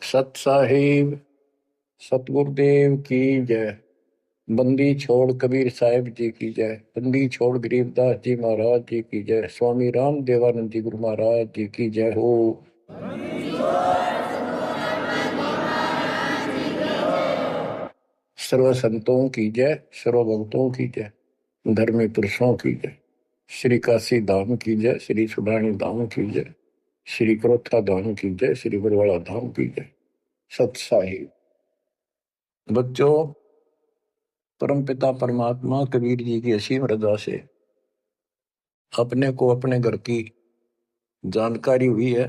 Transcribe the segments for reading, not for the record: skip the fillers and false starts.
सत साहिब सतगुरुदेव की जय। बंदी छोड़ कबीर साहिब जी की जय। बंदी छोड़ गरीबदास जी महाराज जी की जय। स्वामी राम देवानंद जी गुरु महाराज जी की जय हो। सर्व संतों की जय, सर्व भक्तों की जय, धर्मी पुरुषों की जय। श्री काशी धाम की जय, श्री सुडानी धाम की जय, श्री क्रोथा धाम की जय, श्री बरवाड़ा धाम की जय। सत साहिब बच्चों, परमपिता परमात्मा कबीर जी की असीम रजा से अपने को अपने घर की जानकारी हुई है।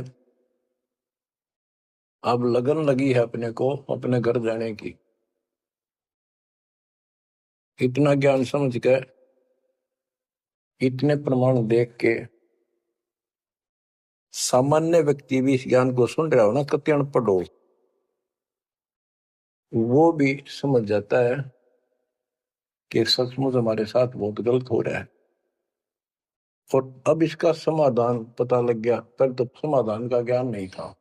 अब लगन लगी है अपने को अपने घर जाने की। इतना ज्ञान समझ के, इतने प्रमाण देख के सामान्य व्यक्ति भी इस ज्ञान को सुन रहा हो ना, कति अनपढ़ हो, वो भी समझ जाता है कि सचमुच हमारे साथ बहुत गलत हो रहा है। और अब इसका समाधान पता लग गया, पर तो समाधान का ज्ञान नहीं था।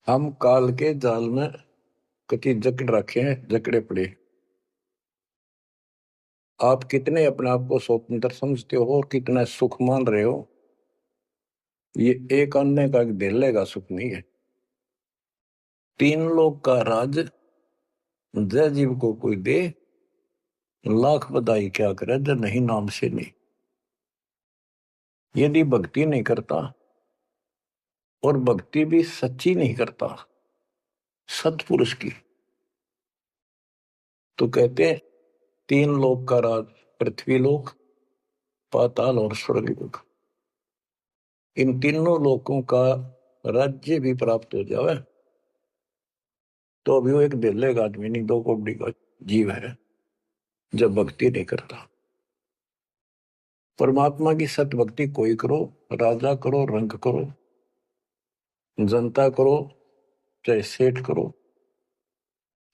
हम काल के जाल में कति जकड़ रखे हैं, जकड़े पड़े। आप कितने अपने आप को स्वतंत्र समझते हो और कितना सुख मान रहे हो, ये एक अन्य का दिले का सुख नहीं है। तीन लोग का राज जय जीव को कोई दे, लाख बधाई क्या करे जब नहीं नाम से नहीं। यदि भक्ति नहीं करता और भक्ति भी सच्ची नहीं करता सत्पुरुष की, तो कहते हैं तीन लोक का राज, पृथ्वी लोक, पाताल और स्वर्ग लोक, इन तीनों लोकों का राज्य भी प्राप्त हो जाए तो अभी वो एक दिल्ले का आदमी नहीं, दो कौड़ी का जीव है जब भक्ति नहीं करता। परमात्मा की सत्य भक्ति कोई करो, राजा करो, रंग करो, जनता करो, चाहे सेठ करो,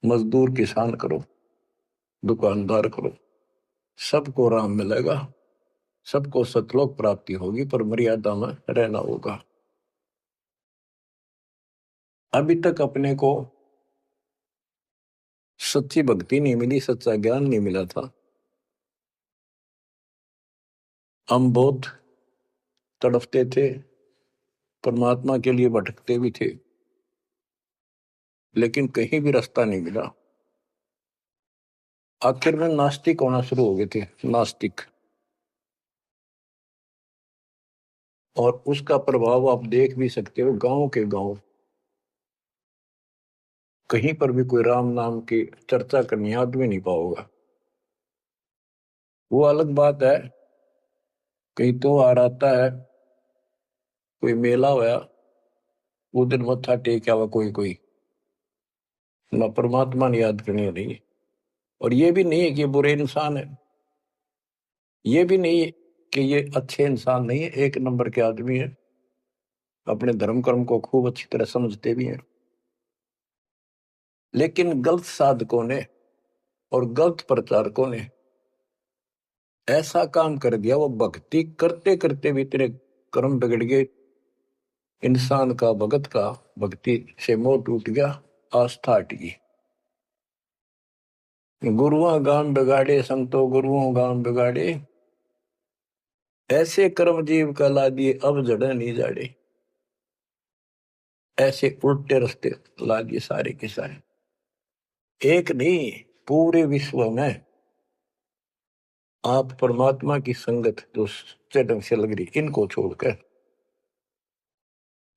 मजदूर किसान करो, दुकानदार करो, सबको राम मिलेगा, सबको सतलोक प्राप्ति होगी, पर मर्यादा में रहना होगा। अभी तक अपने को सच्ची भक्ति नहीं मिली, सच्चा ज्ञान नहीं मिला था। हम बहुत तड़फते थे, परमात्मा के लिए भटकते भी थे, लेकिन कहीं भी रास्ता नहीं मिला। आखिर में नास्तिक होना शुरू हो गए थे, नास्तिक। और उसका प्रभाव आप देख भी सकते हो, गांव के गांव कहीं पर भी कोई राम नाम की चर्चा करनी आदमी नहीं पाओगा। वो अलग बात है, कहीं तो आ आता है, कोई मेला होया, वो दिन मत्था टेक आवा कोई कोई, ना परमात्मा ने याद करनी नहीं। और ये भी नहीं है कि ये बुरे इंसान है, ये भी नहीं है कि ये अच्छे इंसान नहीं है, एक नंबर के आदमी है, अपने धर्म कर्म को खूब अच्छी तरह समझते भी हैं। लेकिन गलत साधकों ने और गलत प्रचारकों ने ऐसा काम कर दिया, वो भक्ति करते करते भी तेरे कर्म बिगड़ गए, इंसान का भगत का भक्ति से मोह टूट गया, आस्था हट गई। गुरुआ गान बिगाड़े, संतो गुरुओं गान बिगाड़े, ऐसे कर्म जीव का ला दिए अब जड़े नहीं जाड़े। ऐसे उल्टे रास्ते ला दिए सारे के सारे, एक नहीं पूरे विश्व में। आप परमात्मा की संगत जो सच्चे ढंग से लग रही, इनको छोड़कर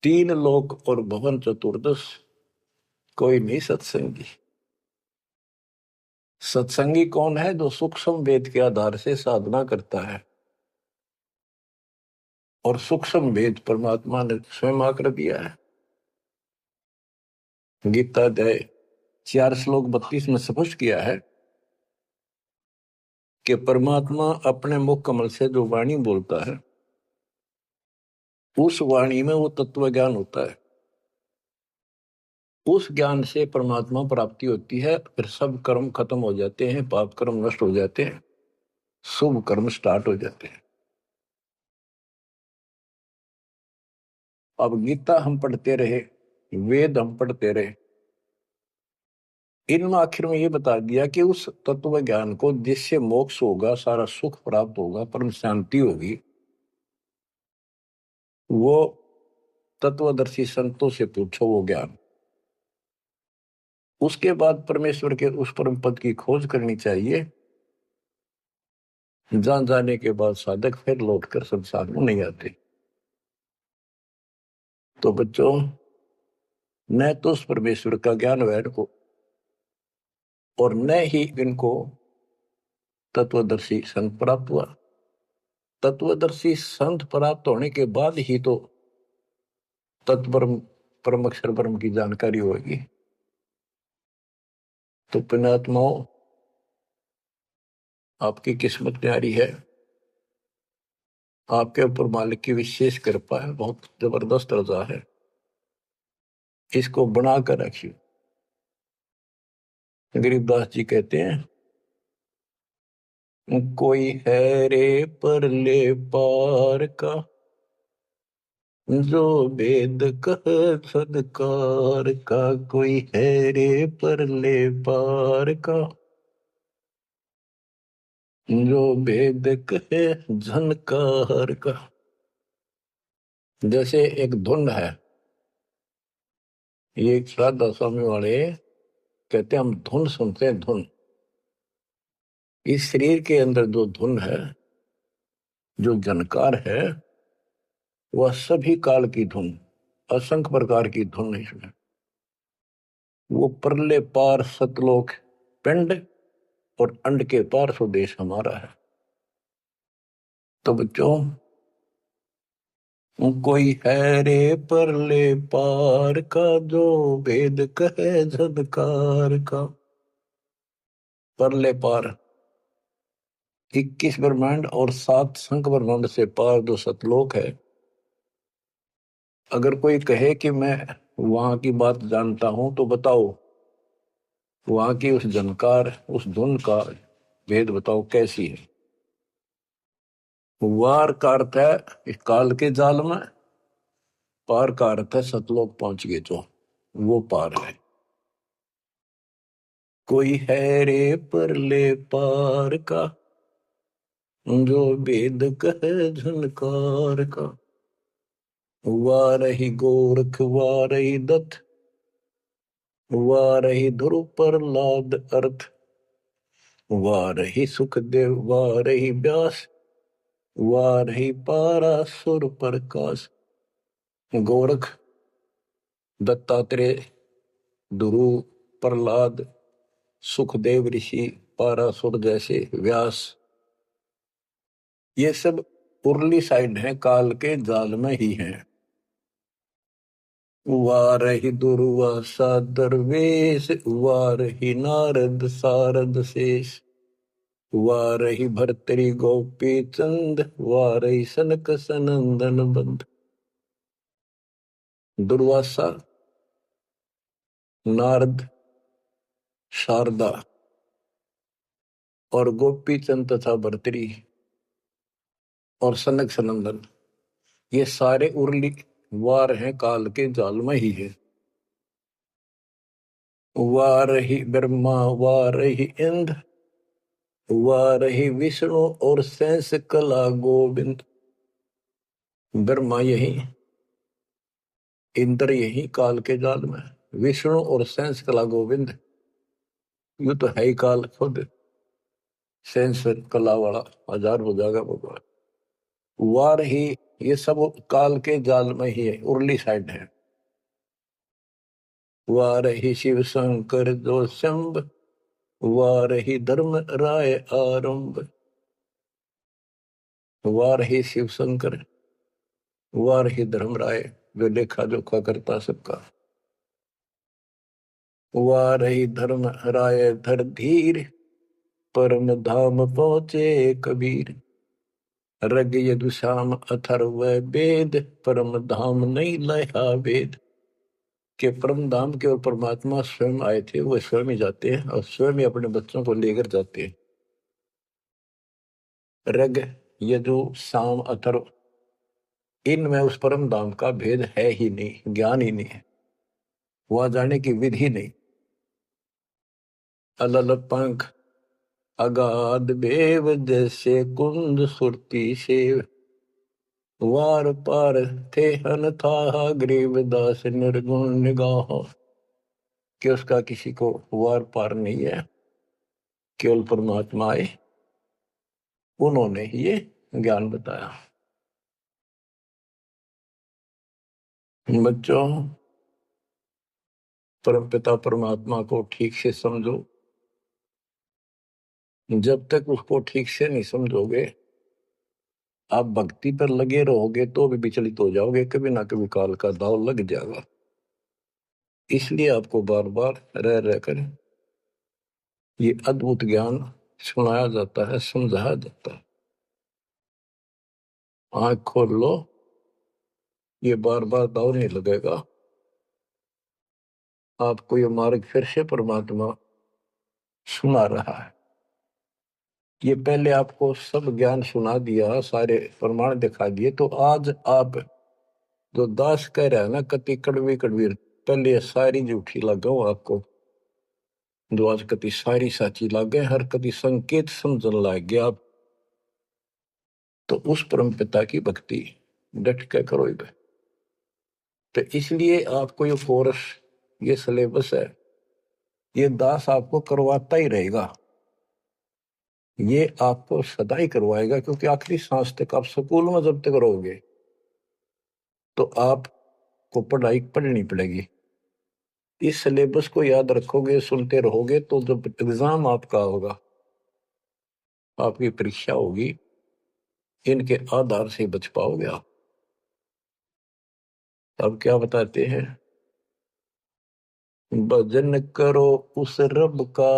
तीन लोक और भवन चतुर्दश कोई नहीं सत्संगी। सत्संगी कौन है? जो सूक्ष्म वेद के आधार से साधना करता है, और सूक्ष्म वेद परमात्मा ने स्वयं आकर दिया है। गीता अध्याय 4 श्लोक 32 में स्पष्ट किया है कि परमात्मा अपने मुख कमल से जो वाणी बोलता है, उस वाणी में वो तत्व ज्ञान होता है। उस ज्ञान से परमात्मा प्राप्ति होती है, फिर सब कर्म खत्म हो जाते हैं, पाप कर्म नष्ट हो जाते हैं, शुभ कर्म स्टार्ट हो जाते हैं। अब गीता हम पढ़ते रहे, वेद हम पढ़ते रहे, इनमें आखिर में ये बता दिया कि उस तत्व ज्ञान को जिससे मोक्ष होगा, सारा सुख प्राप्त होगा, परम शांति होगी, वो तत्वदर्शी संतों से पूछो वो ज्ञान। उसके बाद परमेश्वर के उस परम पद की खोज करनी चाहिए, जहां जाने के बाद साधक फिर लौटकर संसार में नहीं आते। तो बच्चों, न तो उस परमेश्वर का ज्ञान वैर को, और न ही इनको तत्वदर्शी संत प्राप्त हुआ। तत्वदर्शी संत प्राप्त होने के बाद ही तो तत्परम परम अक्षर ब्रह्म की जानकारी होगी। तो पुण्यात्माओं, आपकी किस्मत न्यारी है, आपके ऊपर मालिक की विशेष कृपा है, बहुत जबरदस्त रजा है, इसको बना कर रखिए। गरीबदास जी कहते हैं, कोई है रे परले पार का, जो वेद कह सदकार का। कोई है रे परले पार का, जो वेद कहे झनकार का। जैसे एक धुन है, ये एक श्राद्ध स्वामी वाले कहते हैं, हम धुन सुनते हैं, धुन। इस शरीर के अंदर जो धुन है, जो जनकार है, वह सभी काल की धुन, असंख्य प्रकार की धुन है इसमें। वो परले पार सतलोक पिंड और अंड के पार स्वदेश हमारा है। तो बच्चों, कोई है रे परले पार का, जो भेद कहे झदकार का। परले पार 21 ब्रह्मांड और 7 संख ब्रह्मांड से पार जो सतलोक है, अगर कोई कहे कि मैं वहां की बात जानता हूं, तो बताओ वहां की उस जनकार, उस धुन का भेद बताओ कैसी है। वार का अर्थ है इस काल के जाल में, पार का अर्थ है सतलोक पहुंच गए जो, वो पार है। कोई है रे परले पार का, जो वेद कहे झनकार का। वारही गोरख वारही दत्त, वारही ध्रुव प्रहलाद अर्थ। वारही सुखदेव वारही व्यास, वारही पारासुर प्रकाश। गोरख, दत्तात्रेय, ध्रुव, प्रहलाद, सुखदेव ऋषि, पारासुर जैसे, व्यास, ये सब उर्ली साइड है, काल के जाल में ही है। वारही दुर्वासा दरवेश, वारही नारद सारद शेष। वारही भर्तरी गोपी चंद, वारही सनक सनंदन बंद। दुर्वासा, नारद, शारदा और गोपी चंद तथा भर्तरी और सनक सनंदन, ये सारे उर्ली वार हैं, काल के जाल में ही है। वारही ब्रह्मा वारही इंद्र, वारही विष्णु और शेष कला गोविंद। ब्रह्मा यही, इंद्र यही काल के जाल में, विष्णु और शेष कला गोविंद, यू तो है ही काल खुद, शेष कला वाला हजार हो जाएगा भगवान। वार ही, ये सब काल के जाल में ही है, उर्ली साइड है। वारही शिव शंकर जो शंभ, वारही धर्म राय आरंभ। वारही शिव शंकर, वारही धर्म राय जो लेखा जोखा करता सबका। वारही धर्म राय धर धीर, परम धाम पहुंचे कबीर। रग यदुश्याम अथर्व वेद, परम धाम नहीं लया वेद। के परम धाम के और परमात्मा स्वयं आए थे, वो स्वयं ही जाते हैं और स्वयं ही अपने बच्चों को लेकर जाते हैं। रग, यजु, साम, अथर्व, इनमें उस परम धाम का भेद है ही नहीं, ज्ञान ही नहीं है, वहां जाने की विधि नहीं। अलल पंख अगाध बेव जैसे कुंद सुरती सेव, वार पार थे हन था गरीबदास निर्गुण निगाह। कि उसका किसी को वार पार नहीं है, केवल परमात्मा आए, उन्होंने ये ज्ञान बताया। बच्चों, परमपिता परमात्मा को ठीक से समझो। जब तक उसको ठीक से नहीं समझोगे, आप भक्ति पर लगे रहोगे तो भी विचलित हो जाओगे, कभी ना कभी काल का दाव लग जाएगा। इसलिए आपको बार बार रह रहकर ये अद्भुत ज्ञान सुनाया जाता है, समझाया जाता है। आंख खोल लो, ये बार बार दाव नहीं लगेगा। आपको ये मार्ग फिर से परमात्मा सुना रहा है। ये पहले आपको सब ज्ञान सुना दिया, सारे प्रमाण दिखा दिए, तो आज आप जो दास कह रहा है ना, कति कड़वी कड़वी, पहले ये सारी झूठी लगाओ आपको, जो आज कति सारी साची लागे, हर कति संकेत समझन लाग गया आप। तो उस परम पिता की भक्ति डट के करो। तो इसलिए आपको ये कोर्स, ये सिलेबस है, ये दास आपको करवाता ही रहेगा, ये आपको सदा ही करवाएगा, क्योंकि आखिरी सांस तक आप स्कूल में जब तक रहोगे तो आपको पढ़ाई पढ़नी पड़ेगी। इस सिलेबस को याद रखोगे, सुनते रहोगे, तो जब एग्जाम आपका होगा, आपकी परीक्षा होगी, इनके आधार से बच पाओगे आप। अब क्या बताते हैं, भजन करो उस रब का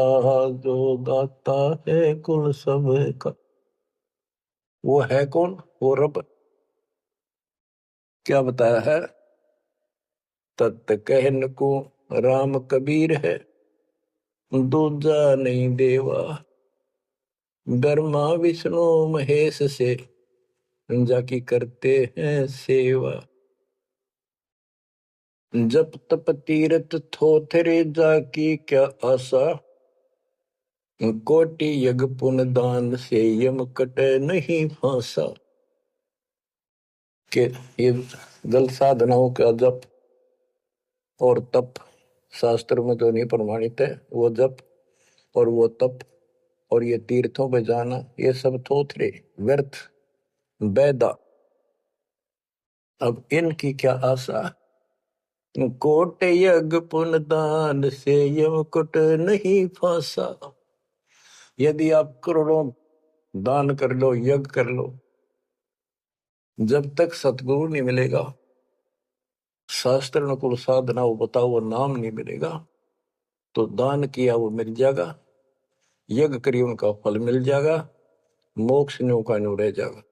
जो दाता है कुल सब का। वो है कौन? वो रब। क्या बताया है? तत् कहन को राम कबीर है, दूजा नहीं देवा, ब्रह्मा विष्णु महेश से जाकी करते हैं सेवा। जप तप तीरथ थोथरे जाकी क्या आशा, कोटि यज्ञ पुण्य दान से यम कटे नहीं फांसा। के ये जल साधनाओं का जप और तप शास्त्र में तो नहीं प्रमाणित है। वो जप और वो तप और ये तीर्थों पे जाना, ये सब थोथरे व्यर्थ बैदा। अब इनकी क्या आशा? कोट यज्ञ पुण्य दान से यम कुट नहीं फांसा। यदि आप करोड़ों दान कर लो, यज्ञ कर लो, जब तक सतगुरु नहीं मिलेगा, शास्त्र अनुकूल साधना वो बताओ वो नाम नहीं मिलेगा, तो दान किया वो मिल जाएगा, यज्ञ करिए उनका फल मिल जाएगा, मोक्ष न्यू का न्यू रह जाएगा।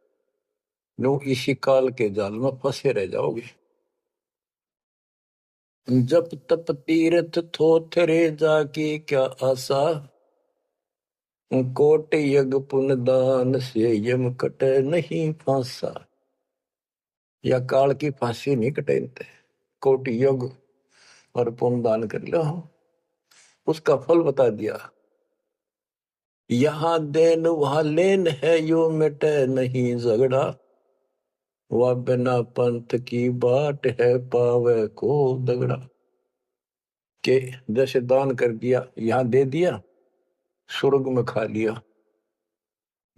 न्यू इसी काल के जाल में फंसे रह जाओगे। जप तप तीर्थ थोथरे जाकी क्या आशा, कोट यज्ञ पुण्य दान से यम कटे नहीं फांसा। या काल की फांसी नहीं कटेते, कोटि यज्ञ और पुण्य दान कर लो, उसका फल बता दिया। यहां देन वहां लेन है, यो मिटे नहीं झगड़ा, वह बिना पंथ की बाट है पावे को दगड़ा। के जैसे दान कर दिया, यहां दे दिया, स्वर्ग में खा लिया।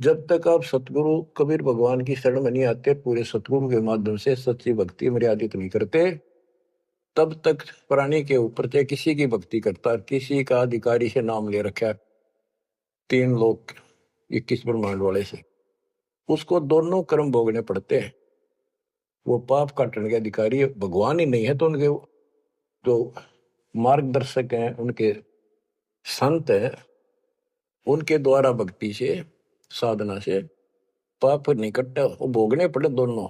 जब तक आप सतगुरु कबीर भगवान की शरण में नहीं आते, पूरे सतगुरु के माध्यम से सच्ची भक्ति मर्यादित नहीं करते, तब तक प्राणी के ऊपर चाहे किसी की भक्ति करता, किसी का अधिकारी से नाम ले रखा है, 3 लोग 21 ब्रह्मांड वाले से, उसको दोनों कर्म भोगने पड़ते हैं। वो पाप काटने के अधिकारी भगवान ही नहीं है, तो उनके जो मार्गदर्शक हैं, उनके संत हैं, उनके द्वारा भक्ति से, साधना से पाप नहीं कटता, वो भोगने पड़े दोनों,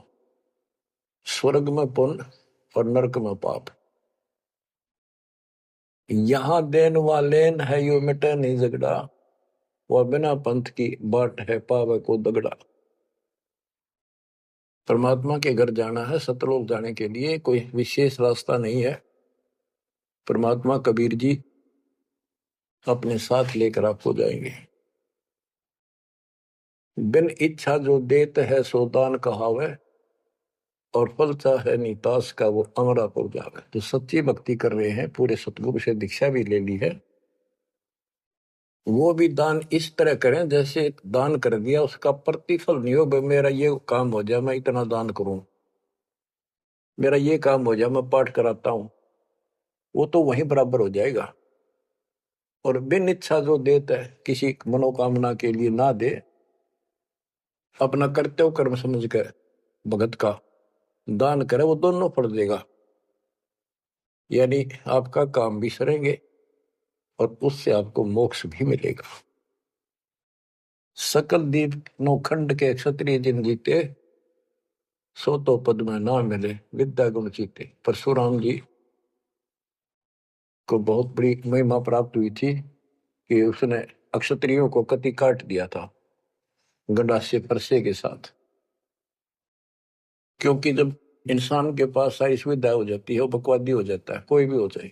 स्वर्ग में पुण्य और नरक में पाप। यहां देन वालेन है, यो मिटे नहीं झगड़ा, वह बिना पंथ की बाट है पावे को दगड़ा। परमात्मा के घर जाना है, सतलोक जाने के लिए कोई विशेष रास्ता नहीं है। परमात्मा कबीर जी अपने साथ लेकर आपको जाएंगे। बिन इच्छा जो देत है सो दान कहावे, और फल चाहे नीतास का वो अमरा पुर जावे। जो सच्ची भक्ति कर रहे हैं, पूरे सतगुरु से दीक्षा भी ले ली है, वो भी दान इस तरह करें जैसे दान कर दिया उसका प्रतिफल नहीं हो। मेरा ये काम हो जाए मैं इतना दान करूं, मेरा ये काम हो जाए मैं पाठ कराता हूं, वो तो वहीं बराबर हो जाएगा। और बिन इच्छा जो देता है, किसी मनोकामना के लिए ना दे, अपना कर्तव्य कर्म समझ कर भगत का दान करे, वो दोनों फल देगा। यानी आपका काम भी सरेंगे और उससे आपको मोक्ष भी मिलेगा। सकल दीप नौखंड के क्षत्रिय जिन जीते, सो तो पद में ना मिले विद्या गुण जीते। परशुराम जी को बहुत बड़ी महिमा प्राप्त हुई थी कि उसने अक्षत्रियों को कति काट दिया था गंडासे परसे के साथ। क्योंकि जब इंसान के पास सारी सुविधा हो जाती है, वो बकवादी हो जाता है, कोई भी हो जाए,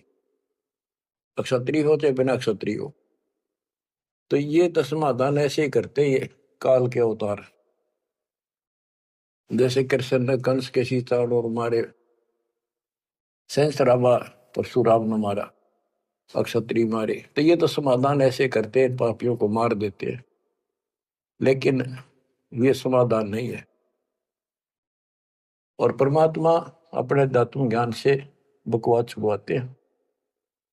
अक्षत्रिय हो चाहे बिना अक्षत्रिय हो। तो ये तो समाधान ऐसे ही करते, ये काल के अवतार। जैसे कृष्ण ने कंस के सीताड़ और मारे, सहस्रावा परशुराम ने मारा, अक्षत्रिय मारे, तो ये तो समाधान ऐसे करते हैं, पापियों को मार देते हैं। लेकिन ये समाधान नहीं है। और परमात्मा अपने अध्यात्म ज्ञान से बकवाद छुड़वाते हैं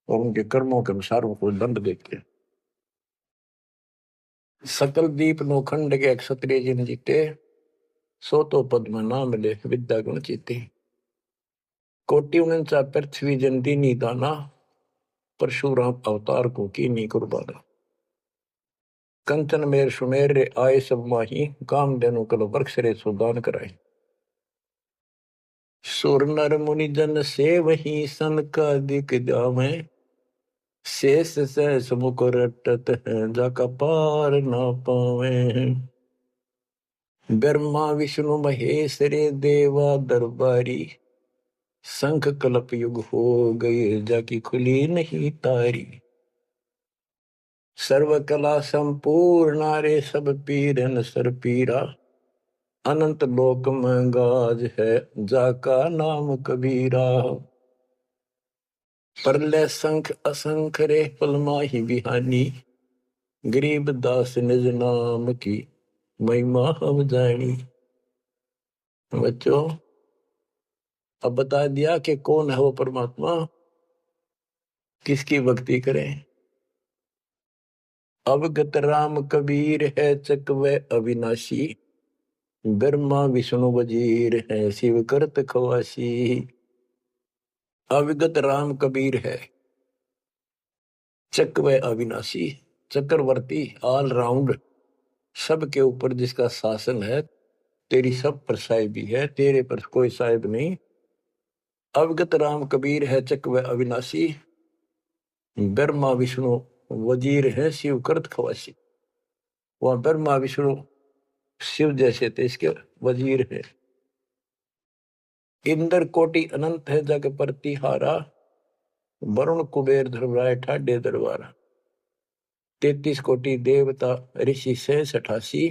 और उनके कर्मों के अनुसार उनको दंड देते हैं। सकल दीप नौखंड के क्षत्रिय जिन जीते, सो तो पद में ना मिले विद्या गुण जीते। कोटि उनचा पृथ्वी जन दीनी दाना, परशुराम अवतार को कीनी कुर्बाना। कंचन मेर सुमेर रे आए सब माही, काम देनु कल वृक्ष रे सुदान कराए। सुर नर मुनि जन से वही सन का दिख जावे, शेष सहस मुख रटत है जाका पार ना पावे। ब्रह्मा विष्णु महेश रे देवा दरबारी, शंख कल्प युग हो गए जाकी खुली नहीं तारी। सर्व कला संपूर्ण रे सब पीरन सर पीरा, अनंत लोक में गाज है जाका नाम कबीरा। परले संख असंख रे पलमाही बिहानी, गरीब दास निज नाम की महिमा हम जानी। बच्चों, अब बता दिया कि कौन है वो परमात्मा, किसकी भक्ति करें। अवगत राम कबीर है चकवे अविनाशी, ब्रह्मा विष्णु वजीर है शिव करत खवासी। अविगत राम कबीर है, चकवे अविनाशी, चक्रवर्ती, ऑल राउंड, सबके ऊपर जिसका शासन है, तेरी सब पर साहिबी है, तेरे पर कोई साहिब नहीं। अवगत राम कबीर है चकवे अविनाशी, ब्रह्मा विष्णु वजीर है शिव करत खवासी। वह ब्रह्मा विष्णु शिव जैसे थे, इसके वजीर है। इंद्र कोटि अनंत है जग प्रतिहारा, वरुण कुबेर धर्मराय ठाडे दरबारा। 33 कोटि देवता ऋषि से 88,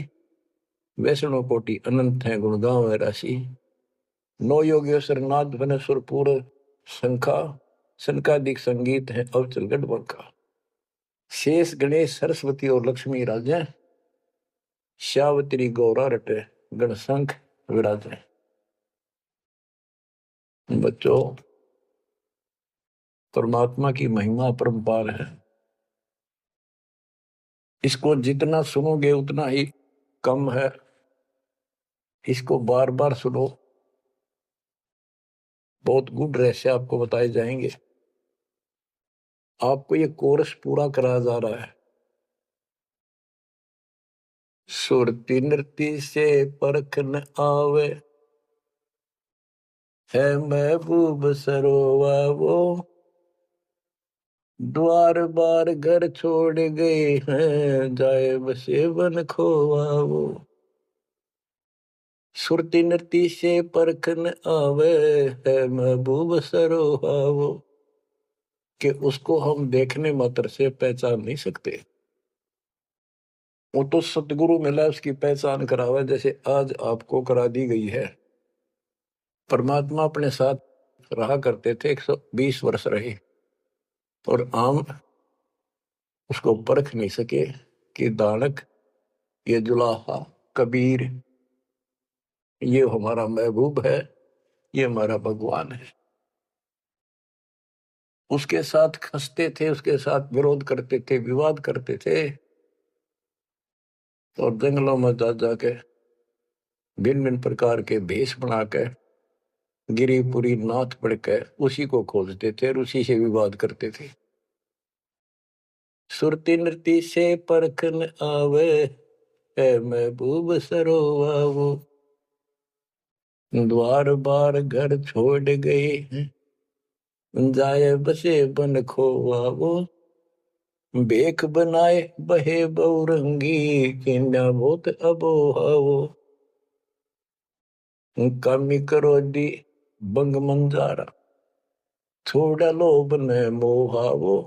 वैष्णव कोटि अनंत है गुण गाँव राशि। 9 योगेश्वर नाथ बने सुरपुर शंखा, शंकादिक संगीत है अवचल गढ़ बंका। शेष गणेश सरस्वती और लक्ष्मी राजे, श्यावत्री गौरा रटे गण शंख विराजे। बच्चों, परमात्मा की महिमा अपरंपार है। इसको जितना सुनोगे उतना ही कम है। इसको बार बार सुनो, बहुत गुड रहस्य आपको बताए जाएंगे। आपको ये कोर्स पूरा कराया जा रहा है। सुरती नृत्य से परख न आवे, है महबूब सरोवा वो, द्वार बार घर छोड़ गए हैं, जाए बसे बन खोवा वो। सुरती नृती से परखन आवे है महबूब सरोहावो, कि उसको हम देखने मात्र से पहचान नहीं सकते। वो तो सतगुरु मिला उसकी पहचान करावे, जैसे आज आपको करा दी गई है। परमात्मा अपने साथ रहा करते थे, 120 वर्ष रहे, और आम उसको परख नहीं सके कि दानक, ये जुलाहा, कबीर, ये हमारा महबूब है, ये हमारा भगवान है। उसके साथ खसते थे, उसके साथ विरोध करते थे, विवाद करते थे, और जंगलों में जा जाके भिन्न भिन्न प्रकार के भेष बनाकर गिरिपुरी नाथ पढ़कर उसी को खोजते थे और उसी से विवाद करते थे। सुरती नृती से परखन आवे है महबूब सरोवावो, द्वार बार घर छोड़ गए जाए बसे बन खोवावो, बेख बनाए बहे बहुरंगी किन्या बहुत अबोहावो, कामी करोदी बंग मंजारा छोड़ा लोभ न मोहावो,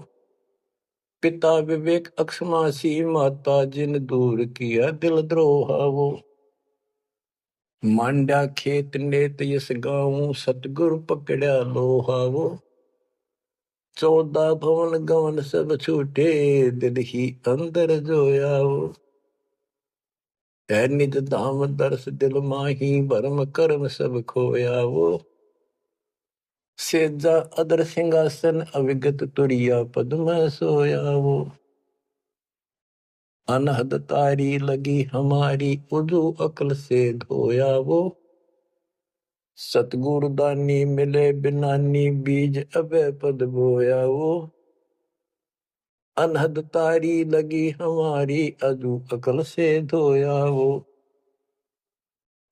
पिता विवेक अक्षमासी माता जिन दूर किया दिल द्रोहावो, मांडा खेत नेत यस गाऊं सतगुरु पकड़ा लोहावो, 14 भवन गवन सब छूटे दिल ही अंदर जोयावो, है निज धाम दर्श दिल माही भरम कर्म सब खोयावो, सेजा अदर सिंहासन अविगत तुरिया पद्म सोयावो, अनहद तारी लगी हमारी उजू अकल से धोयावो, सतगुरु दानी मिले बिनानी बीज अभय पद बोयावो, अनहद तारी लगी हमारी अजू अकल से धोयावो,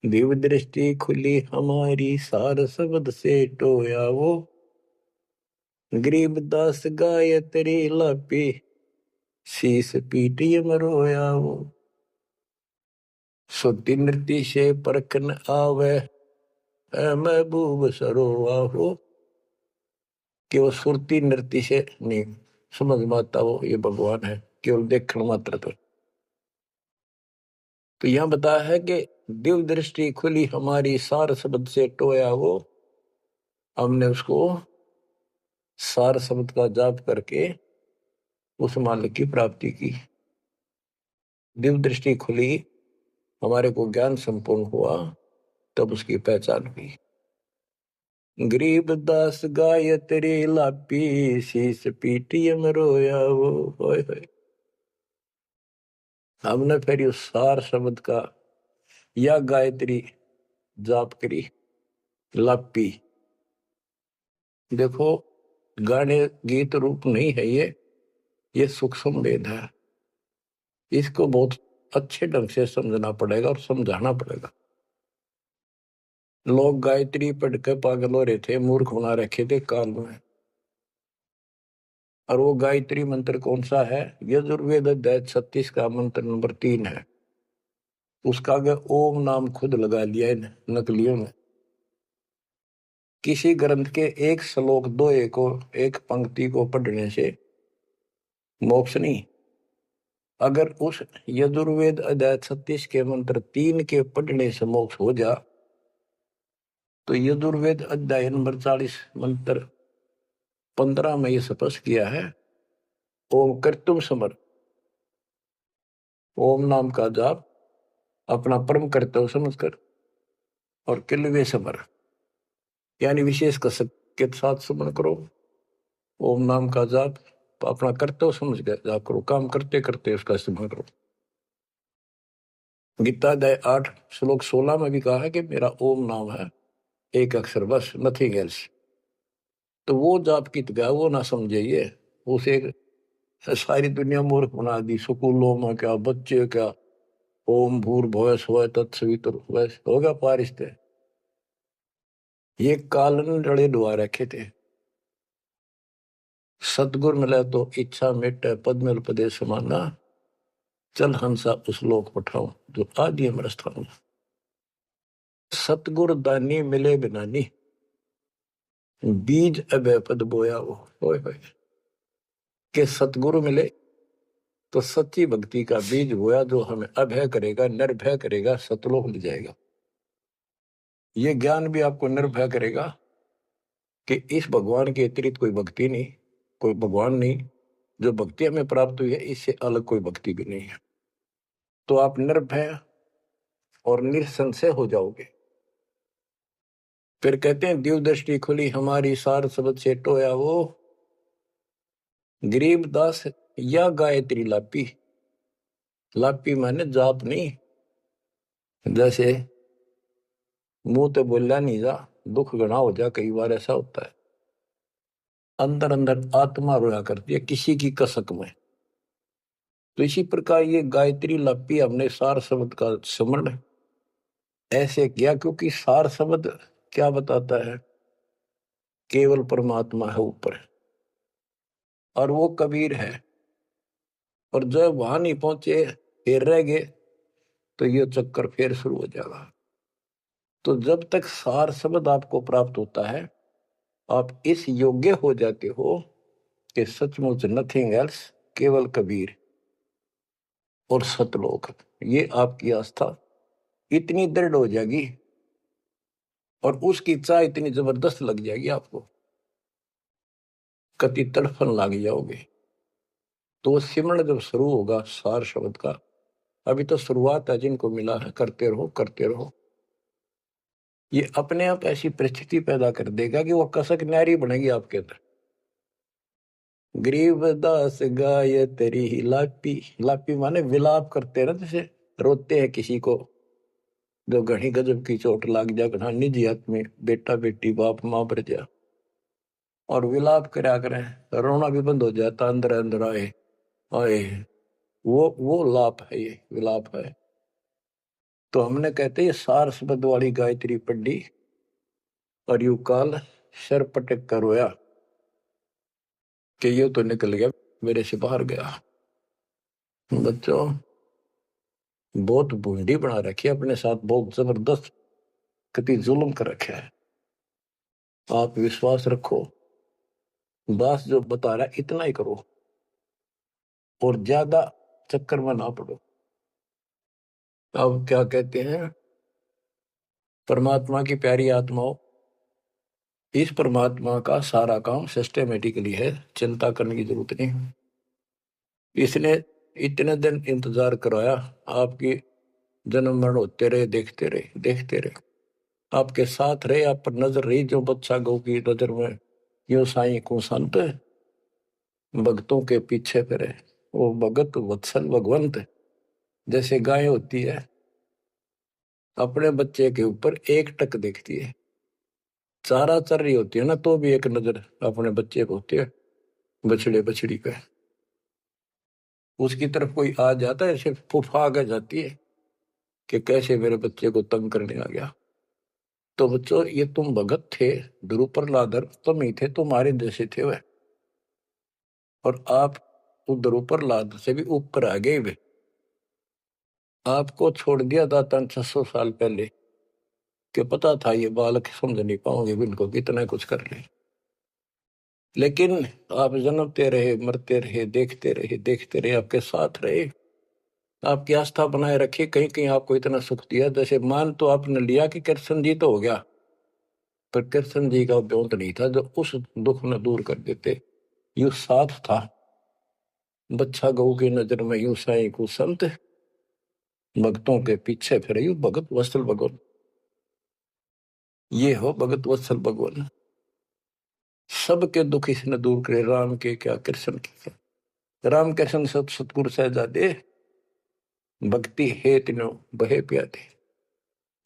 दिव्य दृष्टि खुली हमारी सार शब्द से टोयावो, गरीब दास गाय तेरी लापी शीस पीटी मरोयावो, सुती नृत्य से परखन आवे महबूब सरोवाहो, कि वो सुरती नृत्य से नहीं समझ में आता वो ये भगवान है, केवल देखने मात्र तो यहां बताया है कि दिव्य दृष्टि खुली हमारी सार शब्द से टोया वो, हमने उसको सार शब्द का जाप करके उस मालिक की प्राप्ति की। दिव्य दृष्टि खुली, हमारे को ज्ञान संपूर्ण हुआ, तब उसकी पहचान हुई। गरीब दास गाय तेरी लापी शीस पीटियम रोया वो, होय होय। हमने फिर उस सार शब्द का या गायत्री जाप करी, लापी। देखो गाने गीत रूप नहीं है ये सूक्ष्म भेद है, इसको बहुत अच्छे ढंग से समझना पड़ेगा और समझाना पड़ेगा। लोग गायत्री पढ़ के पागल हो रहे थे, मूर्ख बना रखे थे काल में। और वो गायत्री मंत्र कौन सा है? यजुर्वेद अध्याय 36 का मंत्र नंबर 3 है। उसका आगे ओम नाम खुद लगा लिया इन नकलियों ने। किसी ग्रंथ के एक श्लोक दोहे को, एक पंक्ति को पढ़ने से मोक्ष नहीं। अगर उस यजुर्वेद अध्याय 36 के मंत्र 3 के पढ़ने से मोक्ष हो जा, तो यजुर्वेद अध्याय नंबर 40 मंत्र 15 में ये स्पष्ट किया है, ओम कर्तुम समर, ओम नाम का जाप अपना परम कर्तव्य समझकर, और किलवे समर यानी विशेष कसक के साथ सुमन करो। ओम नाम का जाप अपना कर्तव्य समझ कर जाप करो, काम करते करते उसका स्मरण करो। गीता अध्याय 8 श्लोक 16 में भी कहा है कि मेरा ओम नाम है, एक अक्षर बस, नथिंग एल्स। तो वो जाप की गया वो ना समझिए, उसे सारी दुनिया मूर्ख बना दी। स्कूलों में क्या, बच्चे क्या, ओम भूर्भुवः स्वः तत्सवितुर्वरेण्यं होगा पारिस्ते, ये कालन रड़े डुआ रखे थे। सतगुर मिले तो इच्छा मिटे पद मिल पदे समाना, चल हंसा उस लोक पठाऊं जो आदि अमर स्थान। सतगुर दानी मिले बिनानी, बीज अभय पद बोया वो। होय होय के सतगुरु मिले तो सच्ची भक्ति का बीज बोया, जो हमें अभय करेगा, निर्भय करेगा, सतलोक ले जाएगा। ये ज्ञान भी आपको निर्भय करेगा कि इस भगवान के अतिरिक्त कोई भक्ति नहीं, कोई भगवान नहीं। जो भक्ति हमें प्राप्त हुई है, इससे अलग कोई भक्ति भी नहीं है। तो आप निर्भय और निसंशय हो जाओगे। फिर कहते हैं दिव्य दृष्टि खुली हमारी, सार शब्द से टोया वो, गरीबदास या गायत्री लापी। लापी माने जाप नहीं, जैसे मुंह तो बोला नहीं जा, दुख गणा हो जा, कई बार ऐसा होता है। अंदर अंदर आत्मा रोया करती है किसी की कसक में। तो इसी प्रकार ये गायत्री लापी हमने सार शब्द का स्मरण ऐसे किया, क्योंकि सार शब्द क्या बताता है? केवल परमात्मा है ऊपर, और वो कबीर है। और जब वहां नहीं पहुंचे, फिर रह गए, तो ये चक्कर फिर शुरू हो जाएगा। तो जब तक सार शब्द आपको प्राप्त होता है, आप इस योग्य हो जाते हो कि सचमुच नथिंग एल्स, केवल कबीर और सतलोक। ये आपकी आस्था इतनी दृढ़ हो जाएगी और उसकी चाह इतनी जबरदस्त लग जाएगी आपको, कति तड़फन लग जाओगे। तो वो सिमरण जब शुरू होगा सार शब्द का, अभी तो शुरुआत है, जिनको मिला है करते रहो करते रहो। ये अपने आप ऐसी परिस्थिति पैदा कर देगा कि वो कसक न्यारी बनेगी आपके अंदर। गरीबदास गाय तेरी ही लापी। लापी माने विलाप करते हैं ना, जैसे रोते हैं किसी को जो घनी गजब की चोट लाग जा, घना निजी हाथ में, बेटा बेटी बाप माँ पर जा, और विलाप करा करें, रोना भी बंद हो जाता, अंदर अंदर आए आए। वो लाप है, ये विलाप है। तो हमने कहते हैं सार शब्द वाली गायत्री पढ़ी और यू काल सर पटक कर रोया कि ये तो निकल गया, मेरे से बाहर गया। बच्चों, बहुत बूंदी बना रखी है अपने साथ, बहुत जबरदस्त कति जुल्म कर रखा है। आप विश्वास रखो, दास जो बता रहा है इतना ही करो और ज्यादा चक्कर में ना पड़ो। अब क्या कहते हैं, परमात्मा की प्यारी आत्माओं, इस परमात्मा का सारा काम सिस्टमेटिकली है, चिंता करने की जरूरत नहीं। इसने इतने दिन इंतजार कराया, आपकी जन्म मरण होते रहे, देखते रहे देखते रहे, आपके साथ रहे, आप पर नजर रही, जो बच्चा गौ की नजर में यो साई को संत भक्तों के पीछे फिरे। वो भगत वत्सल भगवंत, जैसे गाय होती है अपने बच्चे के ऊपर एक टक देखती है, चारा चर रही होती है ना, तो भी एक नजर अपने बच्चे को होती है, बछड़े बछड़ी पे। उसकी तरफ कोई आ जाता है, ऐसे फुफा के जाती है कि कैसे मेरे बच्चे को तंग करने आ गया। तो बच्चों, ये तुम भगत थे, ध्रुव लादर तुम ही थे, तुम्हारे जैसे थे वह, और आप ध्रुव प्रहलाद से भी ऊपर आ गए वे। आपको छोड़ दिया था 600 साल पहले, कि पता था ये बालक समझ नहीं पाओगे, इनको कितना कुछ कर ले। लेकिन आप जन्मते रहे, मरते रहे, देखते रहे देखते रहे, आपके साथ रहे, आपकी आस्था बनाए रखी, कहीं कहीं आपको इतना सुख दिया। जैसे मान तो आपने लिया कि कृष्ण जी तो हो गया, पर कृष्ण जी का ब्योंत नहीं था जो उस दुख न दूर कर देते। यू साथ था, बच्चा गऊ की नजर में यू साई को संत, भक्तों के पीछे फिरे यू भगत वत्सल भगवान। ये हो भगत वत्सल भगवान, सबके दुख इसने दूर करे, राम के क्या कृष्ण के क्या। राम कृष्ण सब सतगुरु सहजादे, भक्ति है तीनों बहे प्यादे।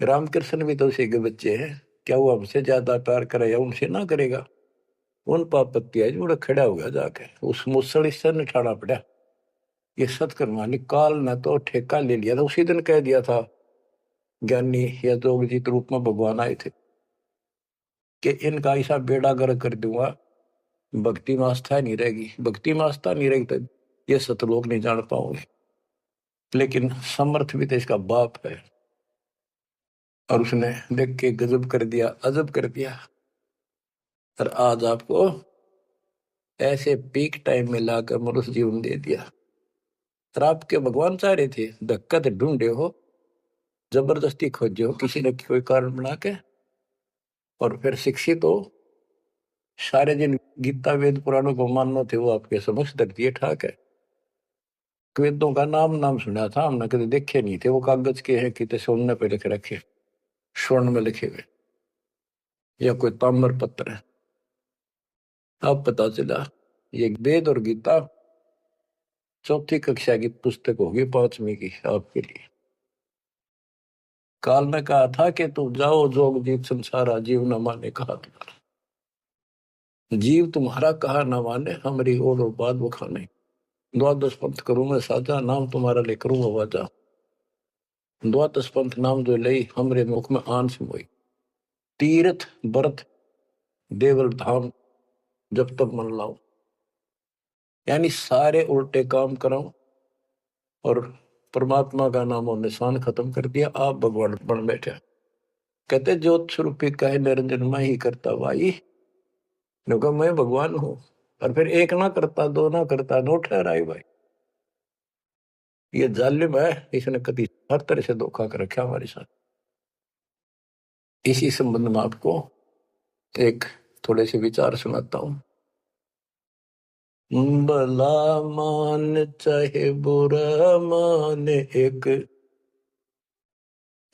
रामकृष्ण भी तो उसी के बच्चे हैं, क्या वो हमसे ज्यादा प्यार करेगा? उनसे ना करेगा। उन पापत्ती है जो खड़ा हुआ जाके उस मुसल से निठाना पड़ा। ये सतकर्मा ने काल न तो ठेका ले लिया था, उसी दिन कह दिया था ज्ञानी या जोग जी के रूप में भगवान आए थे कि इनका ऐसा बेड़ा गर्क कर दूंगा, भक्ति में आस्था नहीं रहेगी, भक्ति में आस्था नहीं रहेगी तो ये सतलोक नहीं जान पाओगे। लेकिन समर्थ भी तो इसका बाप है, और उसने देख के गजब कर दिया, अजब कर दिया। और आज आपको ऐसे पीक टाइम में लाकर मनुष्य जीवन दे दिया। और आपके भगवान चाह रहे थे धक्का तो ढूंढे हो, जबरदस्ती खोजे हो किसी न कोई कारण बना के, और फिर शिक्षित हो। सारे जिन गीता वेद पुराणों को मानना थे वो आपके समक्ष रख दिए ठाक है। वेदों का नाम नाम सुना था हमने, कभी देखे नहीं थे। वो कागज के हैं कितने सोने पे लिख रखे, स्वर्ण में लिखे हुए, या कोई ताम्र पत्र है। अब पता चला ये वेद और गीता चौथी कक्षा की पुस्तक होगी, पांचवी की आपके लिए। काल ने कहा था कि तुम जाओ जोग जीव संसारा, जीव न माने कहा तुम्हारा। जीव तुम्हारा कहा न माने, हमारी और बात वो खाने। द्वादश पंथ करूं मैं साजा, नाम तुम्हारा ले करूं आवाजा। द्वादश पंथ नाम जो लई, हमरे मुख में आन से मोई। तीर्थ व्रत देवल धाम, जब तक मन लाओ। यानी सारे उल्टे काम कराओ और परमात्मा का नाम और निशान खत्म कर दिया, आप भगवान बन बैठे। कहते ज्योत स्वरूपी कहे निरंजन मैं ही करता भाई। क्योंकि मैं भगवान हूं, और फिर एक ना करता, दो ना करता, नो ठहराई भाई। ये जालिम है, इसने कभी हर तरह से धोखा कर रखा हमारे साथ। इसी संबंध में आपको एक थोड़े से विचार सुनाता हूं। भला मान चाहे बुरा मान, एक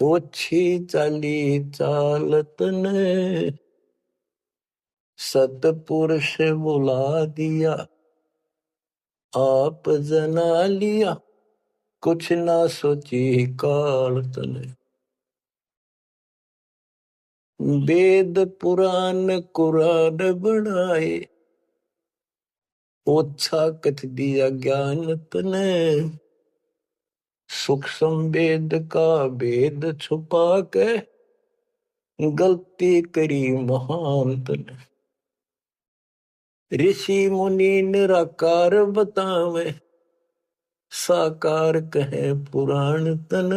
ओछी चाली चालत ने सतपुरुष बुला दिया, आप जना लिया, कुछ ना सोची काल तने। वेद पुराण कुरान बनाए, ओछा कथ दिया ज्ञान तने। सूक्ष्म वेद का भेद छुपा के, गलती करी महान तने। ऋषि मुनि निराकार बतावे, साकार कहे पुराण तन।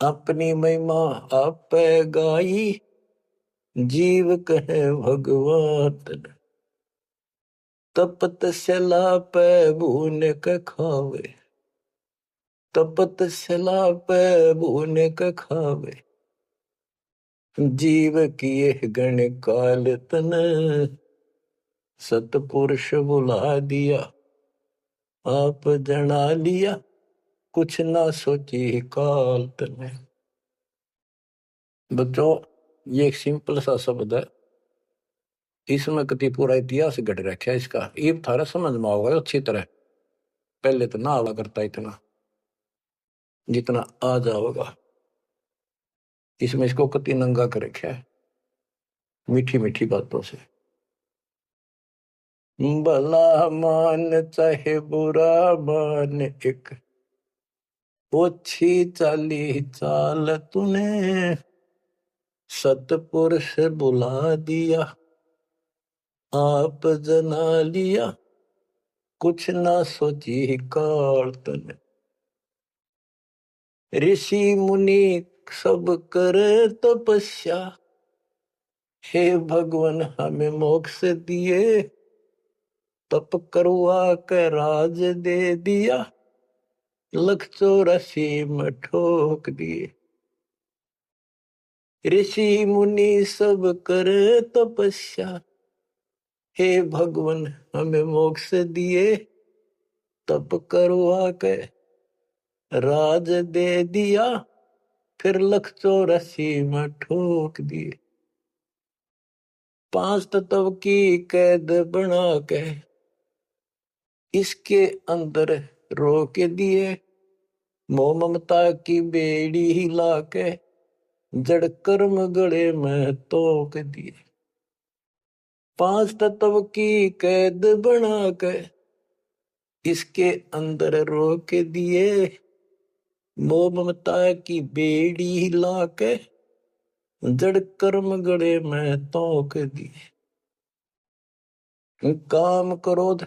अपनी महिमा आप गाई, जीव कहे भगवान तन। तपत सला पे भून के खावे, तपत सला पे भून के खावे। जीव किए गण काल तन, सतपुरुष बुला दिया, आप जना लिया, कुछ ना सोची काल तने। बच्चों, ये एक सिंपल सा शब्द है, इसमें कति पूरा इतिहास घट रखा है इसका। ये थारा समझ में आओगे अच्छी तरह। पहले तो ना आवा करता इतना जितना आ जाओगा। इसमें इसको कति नंगा कर रखा है मीठी मीठी बातों से। भला मान चाहे बुरा मान, एक ओछी चाली चाल तूने। सतपुरुष बुला दिया, आप जना लिया, कुछ ना सोची काल तने। ऋषि मुनि सब करे तपस्या, हे भगवान हमें मोक्ष दिए। तप करवा के राज दे दिया, 184 में ठोक दिए। ऋषि मुनि सब करे तपस्या, हे भगवान हमें मोक्ष दिए। तप करवा के राज दे दिया, फिर 184 में ठोक दिए। 5 तत्व की कैद बना के इसके अंदर रोक दिए। मोह ममता की बेड़ी हिला के जड़ कर्म गले में तोक दिए। 5 तत्व की कैद बना के इसके अंदर रोक दिए। मोह ममता की बेड़ी हिला के जड़ कर्म गले में तोक दिए। काम क्रोध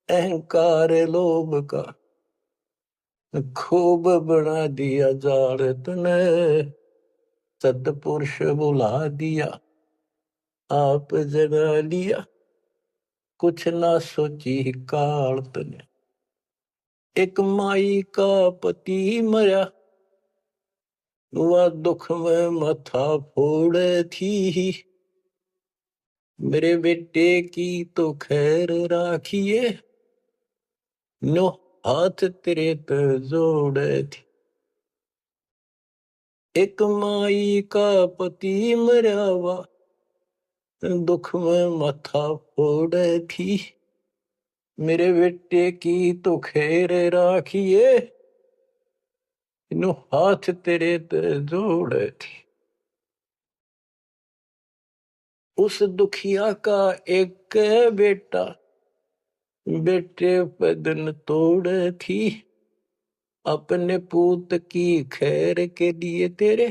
अहंकार लोभ का खूब बना दिया जाल तने, सतपुरुष बुला दिया, आप जना लिया, कुछ ना सोची काल तने। एक माई का पति मरा, वह दुख में माथा फोड़े थी, मेरे बेटे की तो खैर राखिए, नो हाथ तेरे पे जोड़े थी। एक माई का पति मरा, वह दुख में माथा फोड़े थी, मेरे बेटे की तो खैर राखिए, नो हाथ तेरे पे जोड़े थी। उस दुखिया का एक बेटा, बेटे पे दिन तोड़े थी, अपने पूत की खैर के लिए तेरे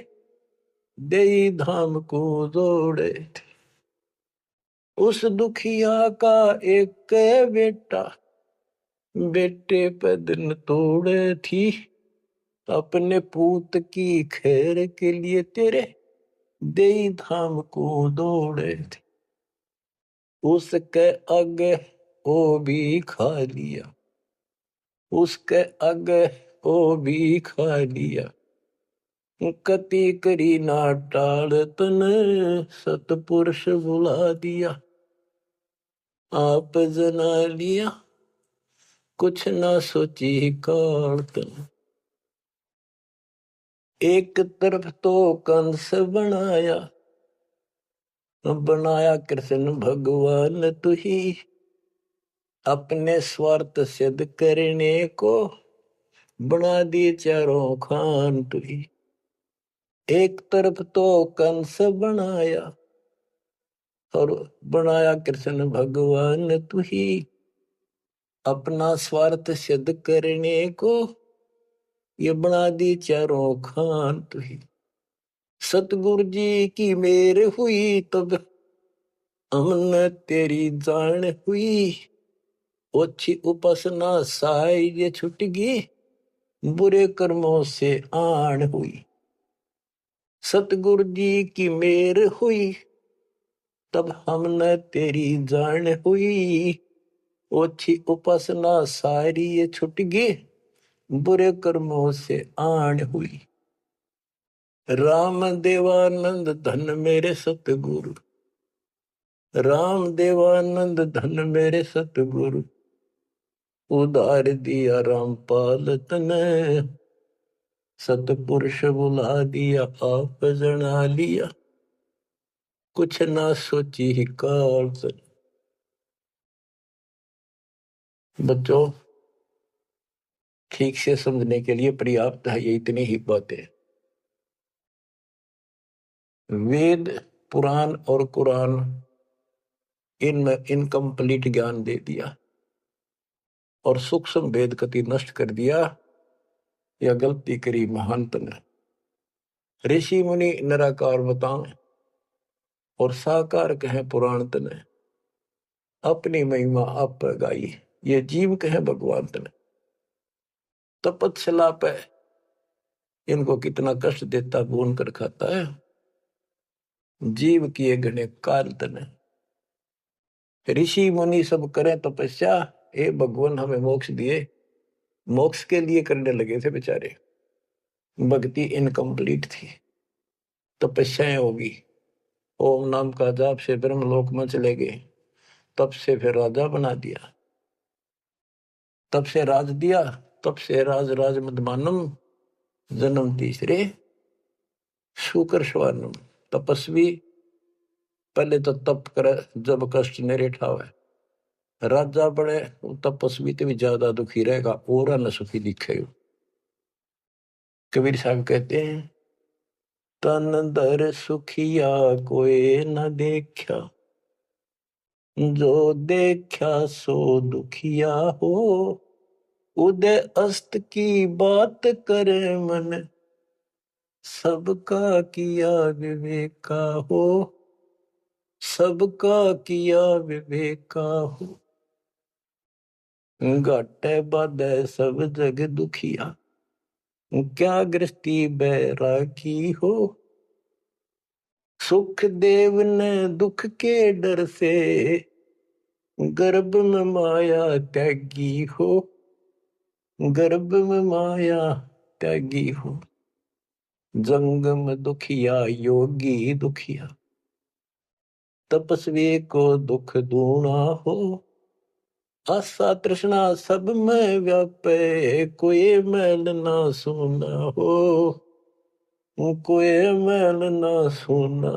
देई धाम को जोड़े थे। उस दुखिया का एक बेटा, बेटे पे दिन तोड़े थी, अपने पूत की खैर के लिए तेरे देई धाम को दौड़े थे। उसके आगे ओ भी खा लिया, उसके आगे ओ भी खा लिया, कति करी ना टाल तन, सतपुरुष बुला दिया, आप जना लिया, कुछ ना सोची काल तन। एक तरफ तो कंस बनाया, बनाया कृष्ण भगवान तू ही, अपने स्वार्थ सिद्ध करने को बना दिए चारों खान तू ही। एक तरफ तो कंस बनाया, और बनाया कृष्ण भगवान तू ही, अपना स्वार्थ सिद्ध करने को ये बना दी चारों खान तू ही। सतगुरु जी की मेर हुई तब हमने तेरी जान हुई, ओछी उपासना साई छुट गई, बुरे कर्मों से आन हुई। सतगुरु जी की मेर हुई तब हमने तेरी जान हुई, ओछी उपासना सारी छुट गई, बुरे कर्मों से आन हुई। राम देवानंद धन मेरे सतगुरु, राम देवानंद धन मेरे सतगुरु, उधार दिया रामपाल तने, सतपुरुष बुला दिया, आप जना लिया, कुछ ना सोची ही काल तने। बच्चों, ठीक से समझने के लिए पर्याप्त है ये इतनी ही बातें। वेद, पुराण और कुरान, इनमें इनकम्प्लीट ज्ञान दे दिया और सूक्ष्म भेद कति नष्ट कर दिया, या गलती करी महंत ने। ऋषि मुनि निराकार बताएं और साकार कहें पुराण तने, अपनी महिमा आप गाई, ये जीव कहें भगवान तने। तपस्या पे इनको कितना कष्ट देता, भून कर खाता है, जीव किए घने काल तने। ऋषि मुनि सब करें तपस्या, हे भगवान हमें मोक्ष दिए, मोक्ष के लिए करने लगे थे बेचारे, भक्ति इनकम्प्लीट थी, तपस्याएं होगी, ओम नाम का जाप से ब्रह्मलोक में चले गए, तब से फिर राजा बना दिया, तब से राज दिया, तब से राज राज मदमानम, जन्म तीसरे शुकर स्वानम। तपस्वी पहले तो तप करे जब कष्ट नहीं ठावे, राजा बड़े तपस्वी तो भी ज्यादा दुखी रहेगा और न सुखी दिखेगा। कबीर साहब कहते हैं, तन दर सुखिया कोई न देखा, जो देखा सो दुखिया हो, उदय अस्त की बात करे मन, सबका किया विवेका हो, सबका किया विवेका हो। घाटे बाधे सब जग दुखिया, क्या गृहस्थी बैरागी हो, सुख देव ने दुख के डर से, गर्भ में माया त्यागी हो, गर्भ में माया त्यागी हो। जंगम दुखिया योगी दुखिया, तपस्वी को दुख दूना हो। आशा तृष्णा सब में व्यापे, कोई मैल ना सुना हो, कोई मैल ना सुना।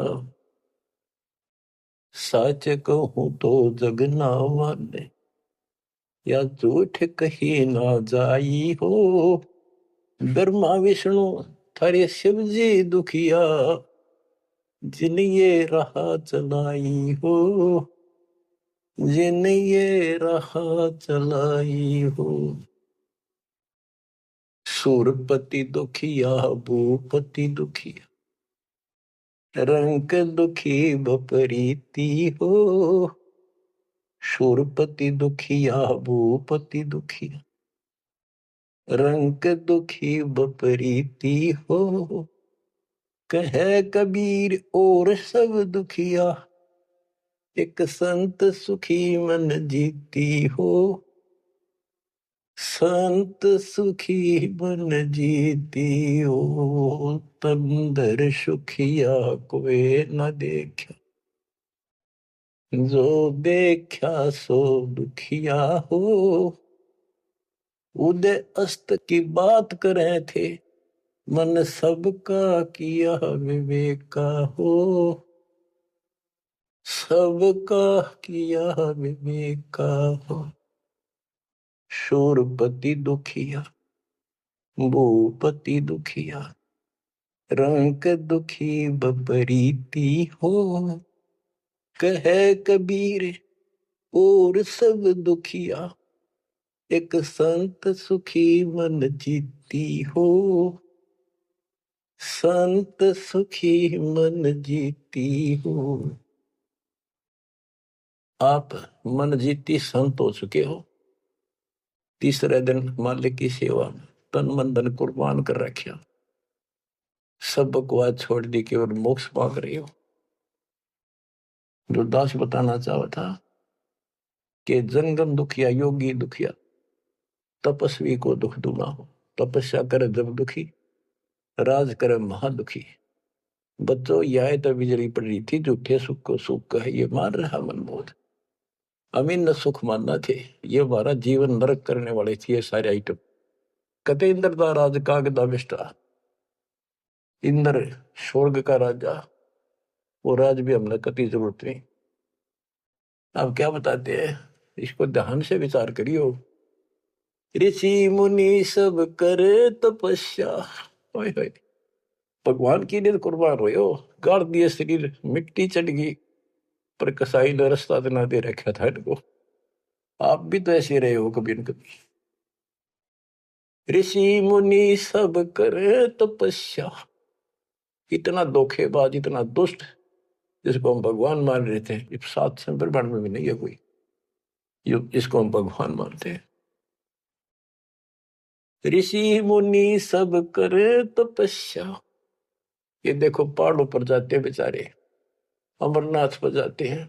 सच कहूं तो जग ना माने, या झूठ कही ना जाई हो। ब्रह्मा विष्णु थारे शिव जी दुखिया, जिन ये राह चलाई हो, जिन ये राह चलाई हो। सूरपति दुखिया भूपति दुखिया, रंग दुखी बपरीती हो। शूरपति दुखिया भूपति दुखिया, रंग दुखी बपरीती हो। कहे कबीर और सब दुखिया, एक संत सुखी मन जीती हो। संत सुखी मन जीती हो, तंदर सुखिया कोई न देखा, जो देखा सो दुखिया हो। उदय अस्त की बात करे थे, मन सबका किया विवेका हो। सबका किया विवेका हो। शूरपति दुखिया भूपति दुखिया, रंग दुखी बपरीती हो। कहे कबीर और सब दुखिया, एक संत सुखी मन जीती हो। संत सुखी मन जीती हो। आप मन जीती संत हो चुके हो। तीसरे दिन मालिक की सेवा में तन मन धन कुर्बान कर रखा, सब बकवास छोड़ दी, केवल मोक्ष मांग रही हो। जो दास बताना चाहा था कि जंगम दुखिया योगी दुखिया, तपस्वी को दुख दूना हो। तपस्या करे जब दुखी, राज करे महादुखी। बच्चों यह तो बिजली पड़ रही थी, झूठे सुख को सुख कहे ये मान रहा मनमोद। अमीन न सुख मानना थे, ये हमारा जीवन नरक करने वाले थे ये सारे आइटम। कते इंद्र का राज कागदा बिष्टा, इंद्र स्वर्ग का राजा, वो राज भी हमने कति जरूरत नहीं। अब क्या बताते हैं, इसको ध्यान से विचार करियो। ऋषि मुनि सब करे तपस्या, भगवान की लिए कुर्बान हो, गाड़ दिए शरीर, मिट्टी चढ़ गई, पर कसाई ने रास्ता ना दे रखा था इनको। आप भी तो ऐसे रहे हो कभी न कभी। ऋषि मुनि सब करे तपस्या, इतना धोखेबाज इतना दुष्ट जिसको हम भगवान मान रहे थे, इस सात संप्रमण में भी नहीं है कोई जिसको हम भगवान मानते हैं। ऋषि मुनि सब करे तपस्या, ये देखो पहाड़ों पर जाते हैं बेचारे, अमरनाथ पर जाते हैं,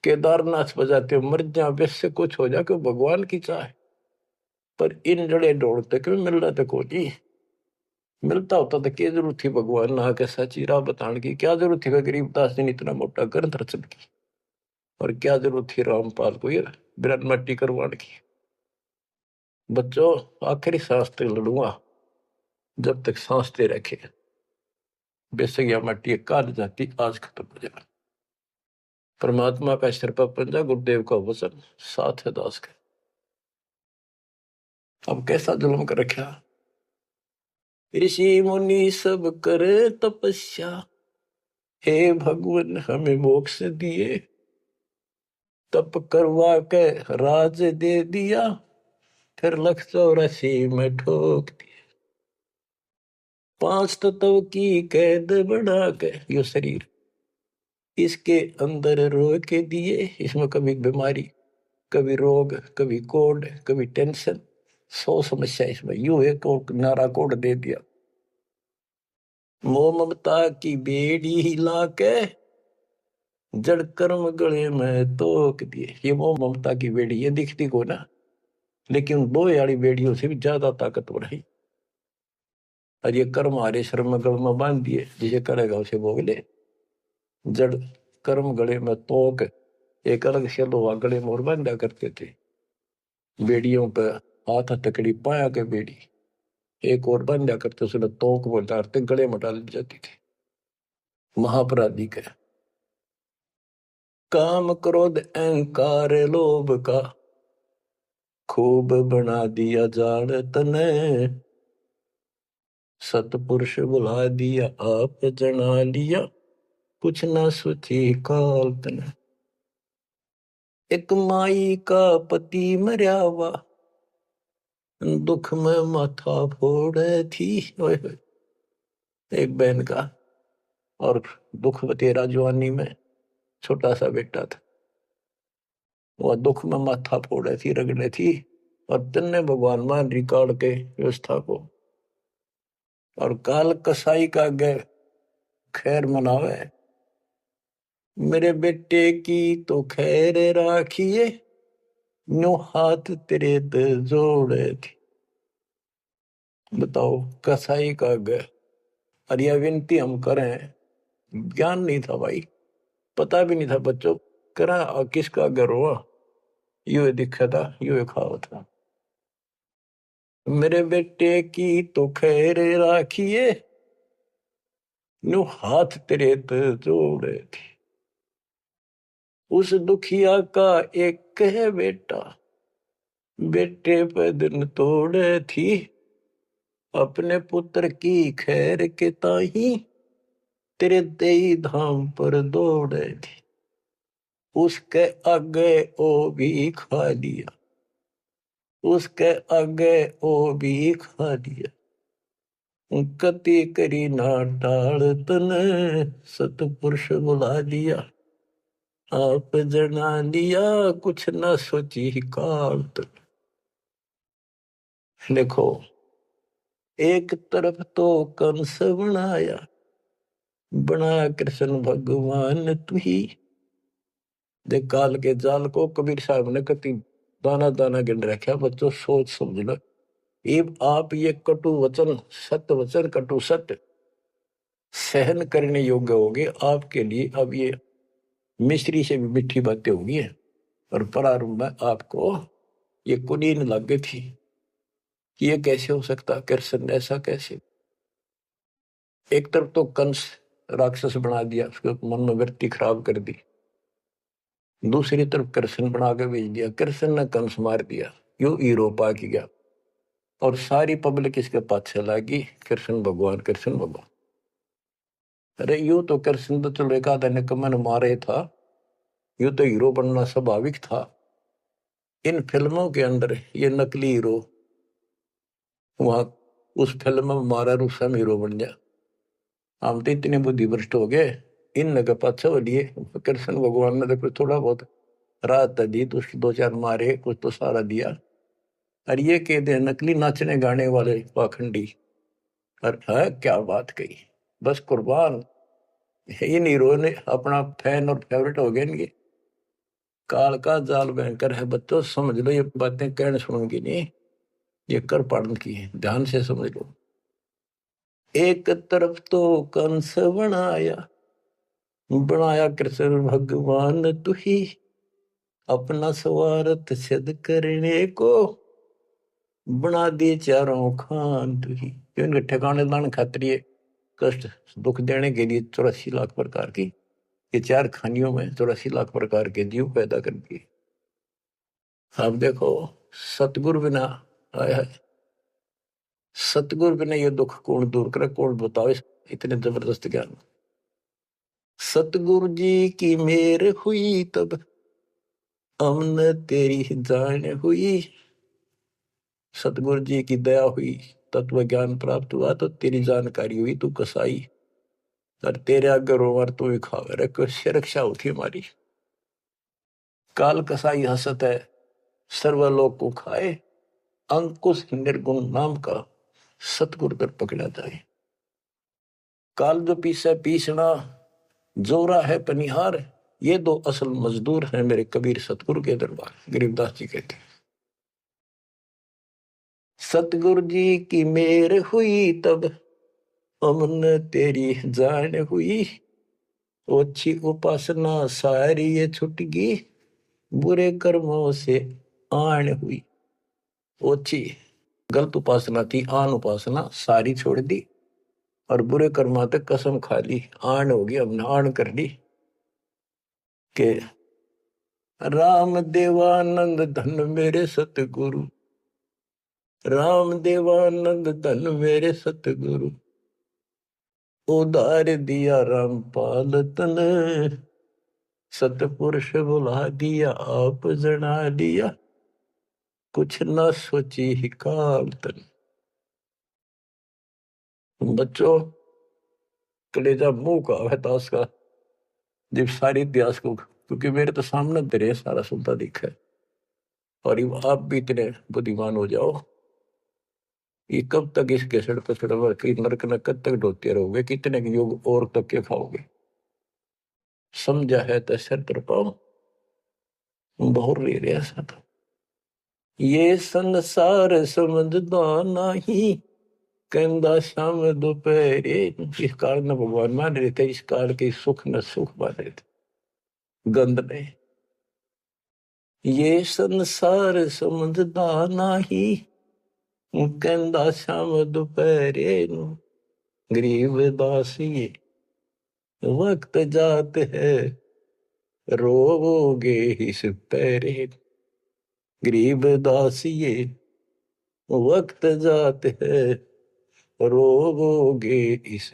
केदारनाथ पर जाते हैं, मर जा वैसे कुछ हो जाके भगवान की चाह। पर इन जड़े दौड़ते क्यों मिल रहा था कोई, मिलता होता तो क्या जरूरत थी भगवान ना के सच्ची राह बताने की, क्या जरूरत थी गरीबदास जी ने इतना मोटा ग्रंथ रचन की, और क्या जरूरत थी रामपाल को ये बिरन मट्टी करवाने की। बच्चों आखिरी सांस तक लड़ूंगा जब तक सांस दे रखे, बेशक यह मट्टी काट जाती आज खत्म हो जाए। परमात्मा का सिर पर पंजा, गुरुदेव का वचन साथ है दास का। अब कैसा जुल्म कर रखा। ऋषि मुनि सब करे तपस्या, हे भगवान हमें मोक्ष दिए, तप करवा के राज दे दिया, फिर 184 में ठोक दिया। 5 तत्व की कैद बढ़ा के यो शरीर इसके अंदर रो के दिए। इसमें कभी बीमारी, कभी रोग, कभी कोढ़, कभी टेंशन, 100 समस्या इसमें। यूं एक और नारा कोड दे दिया, मोह ममता की बेड़ी हिला के जड़ कर्म गले में तोक दिए। ये मोह ममता की बेड़ी ये दिखती को ना, लेकिन दो वाली बेड़ियों से भी ज्यादा ताकतवर है। और ये कर्म हरे श्रम गल में बांध दिए, जिसे करेगा उसे भोग ले। जड़ कर्म गले में तोक, एक अलग से लोहा गले में और बांधा करते थे। बेड़ियों पे हाथ हथकड़ी पाया के बेड़ी एक और बांधा करते, उसने तोक में डालते गले में डाल दी जाती थी। महापराधी का काम क्रोध अहंकार लोभ का खूब बना दिया जान तने, सतपुरुष बुला दिया आप जना लिया कुछ ना सोची काल तने। एक माई का पति मरया हुआ दुख में माथा फोड़े थी। एक बहन का और दुख तेरा जवानी में छोटा सा बेटा था, वह दुख में माथा फोड़े थी, रगड़े थी। और तन्ने भगवान मान रिकॉर्ड के व्यवस्था को और काल कसाई का गए खैर मनावे, मेरे बेटे की तो खैर राखिए नो हाथ तेरे दे जोड़े थी। बताओ कसाई का गए। और यह विनती हम करें, ज्ञान नहीं था भाई, पता भी नहीं था बच्चों, करा और किसका घर हुआ यू दिखा था, यू खाओ था। मेरे बेटे की तो खैर राखिए नो हाथ तेरे दे जोड़े थी। उस दुखिया का एक है बेटा, बेटे पे दिन तोड़े थी। अपने पुत्र की खैर के ताही तेरे देई धाम पर दौड़े थी। उसके आगे ओ भी खा लिया, उसके आगे ओ भी खा लिया। कति करी ना टाल तने सतपुरुष बुला लिया आप जना लिया कुछ ना सोची काल तक। देखो एक तरफ तो कंस बनाया, बना कृष्ण भगवान तू ही। देख काल के जाल को कबीर साहब ने कति दाना दाना गिन रखा। बच्चों सोच समझ लो, ये आप ये कटु वचन सत्य वचन कटु सत्य सहन करने योग्य होगे आपके लिए। अब ये मिश्री से भी मीठी बातें होगी है। और प्रारंभ में आपको ये कुनीन लग गई थी कि ये कैसे हो सकता, कृष्ण ऐसा कैसे। एक तरफ तो कंस राक्षस बना दिया, उसके मन में वृत्ति खराब कर दी। दूसरी तरफ कृष्ण बना के भेज दिया, कृष्ण ने कंस मार दिया, यू हीरो पा की गया। और सारी पब्लिक इसके पाछे लगी, कृष्ण भगवान कृष्ण भगवान। अरे यू तो कृष्ण तो चलो एक आधा निकम्मा ने मारे था, यू तो हीरो बनना स्वाभाविक था। इन फिल्मों के अंदर ये नकली हीरो वहां उस फिल्म में मारा रूसा में हीरो बन गया। हम तो इतने बुद्धि भ्रष्ट हो गए, इन नगे पाछे हो लिए। कृष्ण भगवान ने तो थोड़ा बहुत राहत दी, तो उसके दो चार मारे, कुछ तो सारा दिया। और ये कह दे नकली नाचने गाने वाले पाखंडी। और है क्या बात कही, बस कुर्बान। इन हीरो ने अपना फैन और फेवरेट हो गए इनके। काल का जाल भयंकर है बच्चों, समझ लो ये बातें कहने सुनूंगी नहीं, ये कर पाड़न की है, ध्यान से समझ लो। एक तरफ तो कंस बनाया, बनाया कृष्ण भगवान तू ही। अपना स्वार्थ सिद्ध करने को बना दे चारों खान तू ही। इनके ठिकाने दान खातिर कष्ट दुख देने के लिए 84 लाख प्रकार की ये चार खानियों में 84 लाख प्रकार के जीव पैदा कर दिए। अब देखो सतगुरु बिना आया है, सतगुरु बिना ये दुख कौन दूर करे, कौन बताओ इतने जबरदस्त ज्ञान। सतगुरु जी की मेहर हुई तब हमने तेरी जान हुई। सतगुरु जी की दया हुई, तत्व ज्ञान प्राप्त हुआ, तो तेरी जानकारी हुई, तू कसाई और तेरे आगे रोवर तू ही खावे रे, कोई रक्षा होती हमारी। काल कसाई हसत है सर्वलोक को खाए, अंकुश निर्गुण नाम का सतगुरु पर पकड़ा जाए। काल जो पीसे पीसना, जोरा है पनिहार, ये दो असल मजदूर हैं मेरे कबीर सतगुरु के दरबार। गरीबदास जी कहते हैं, सतगुरु जी की मेर हुई तब अमन तेरी जान हुई, ओछी उपासना सारी ये छुट गई, बुरे कर्मों से आन हुई। ओछी गलत उपासना थी, आन उपासना सारी छोड़ दी और बुरे कर्मा तक कसम खा ली। आन होगी, हमने आन कर ली के राम देवानंद धन मेरे सतगुरु, राम देवानंद धन मेरे सतगुरु, उदार दिया रामपाल तन, सतपुरुष बुला दिया आप जना दिया, कुछ न सोची ही काल तन। बच्चों, कलेजा मुंह का है ताश का, जब सारी इतिहास को, क्योंकि मेरे तो सामने तेरे सारा सुनता दिखा है। और आप भी इतने बुद्धिमान हो जाओ, ये कब तक इस केसड़ पसड़ नरक न कब तक ढोते रहोगे, कितने योग और तक के खाओगे। समझा है तो सर पर पाओ, बहुत ले रहा सा तो ये संसार समझदा नहीं, कहंदा शाम दोपहरे। इस काल न भगवान मान रहे थे, इस काल के सुख न सुख मान रहे थे गंद ने। ये संसार समझदा नहीं, कहंदा शाम दोपहरे, गरीब दासी वक्त जात है रोगे इस पैरे, गरीब दासिये वक्त जात है रोगे इस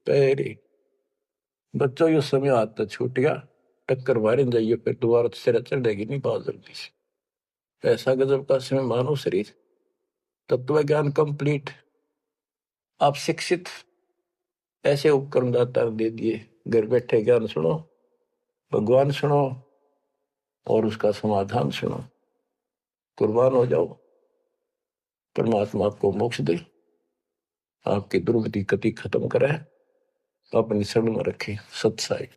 पैरे। बच्चों ये समय आता छूट गया, टक्कर मारे जाइए फिर दोबारा सिर चढ़ेगी नहीं बहुत जल्दी से। ऐसा गजब का समय मानो शरीर, तत्व ज्ञान कंप्लीट, आप शिक्षित, ऐसे उपकरण दाता दे दिए, घर बैठे ज्ञान सुनो, भगवान सुनो और उसका समाधान सुनो। कुर्बान हो जाओ, परमात्मा आपको मोक्ष दे, आपकी दुर्गति कति खत्म करे, अपनी शरण में रखे। सत्साई।